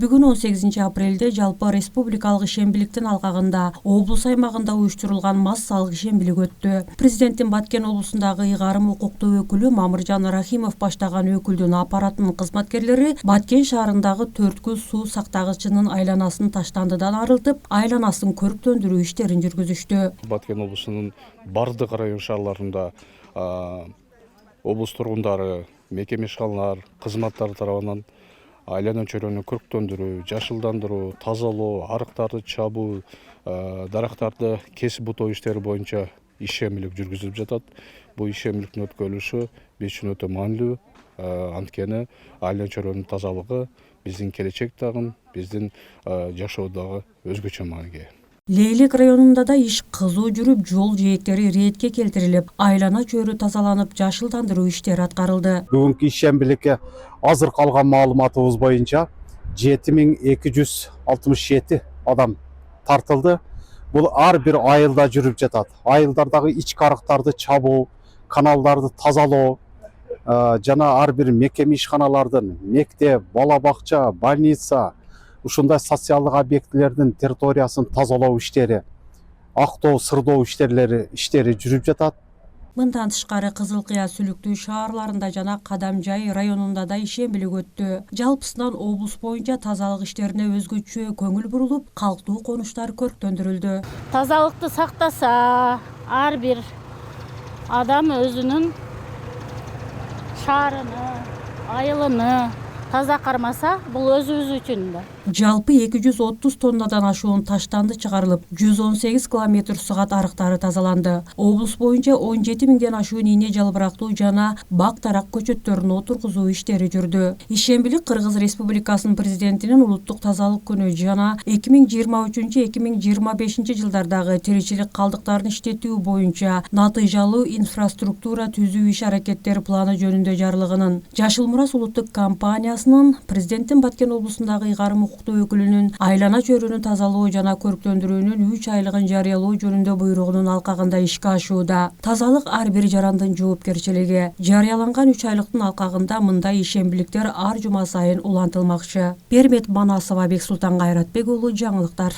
Бүгүн 18 апрелде жалпы республикалык ишембиликтин алкагында облус аймагында уюштурулган массалык ишембилик өттү. Президенттин Баткен облусундагы ыйгарым укуктуу өкүлү Мамыржан Рахимов баштаган өкүлдүн аппаратынын кызматкерлери Баткен шаарындагы төрткүл суу сактагычынын айланасын таштандыдан арылтып, айланасын көрктөндүрүү иштерин жүргүзүштү. Баткен облусунун бардык район шаарларында облус тургундары, мекеме ишканалар, кызматтар тарабынан айлана чөйрөнү көрктөндүрүү, жашылдандыруу, тазалоо, арыктарды чабуу, дарактарды кесип бутоо иштери боюнча ишембилик жүргүзүлүп жатат. Бул ишембиликтин өткөрүлүшү биз үчүн өтө маанилүү. Анткени айлана чөйрөнүн тазалыгы биздин келечек дагы, биздин жашоо дагы өзгөчө мааниге. Лейлек районунда да иш кызуу жүрүп, жол жээктери иретке келтирилип, айлана чөйрө тазаланып, жашылдандыруу иштери аткарылды. Бүгүнкү ишембиликке азыр калган маалыматыбыз боюнча 7267 адам тартылды. Бул ар бир айылда жүрүп жатат. Айылдардагы ички арыктарды чабуу, каналдарды тазалоо, жана ар бир мекеме ишканалардын, мектеп, бала бакча, больница, ушундай социалдык объектилердин территориясын тазалоо иштери, актоо, сырдоо иштери жүрүп жатат. Мындан тышкары Кызыл Кыя Сүлүктүү шаарларында жана Кадамжай районунда да ишембилик өттү. Жалпысынан облус боюнча тазалык иштерине өзгөчө көңүл бурулуп, калктуу конуштар көрктөндүрүлдү. Тазалыкты сактаса, ар бир адам өзүнүн шаарыны, айылыны таза кармаса, бул өзүбүз үчүн да. Жалпы 230 тоннадан ашуун таштанды чыгарылып, 118 км/саат арыктары тазаланды. Облус боюнча 17 миңден ашуун ийне жалбырактуу жана бак тарак көчөттөрүн отургузуу иштери жүрдү. Ишембилик Кыргыз Республикасынын президентинин улуттук тазалык күнү жана 2023-2025 жылдардагы тиричилик калдыктарын иштетүү боюнча натыйжалуу инфраструктура түзүү иш аракеттери планы жөнүндө жарлыгынын, Жашыл Мурас улуттук компаниясынын президенттин Баткен облусундагы ыйгарым укуктуу өкүлүнүн айлана чөйрөнү тазалоо жана көрктөндүрүүнүн 3 айлыгын жарыялоо жөнүндө буйругунун алкагында ишке ашууда. Тазалык ар бир жарандын жоопкерчилиги. Жарыяланган 3 айлыктын алкагында мындай ишембиликтер ар жума сайын улантылмакчы. Пермет Манасова, Бексултан Кайратбек уулу, жаңылыктар.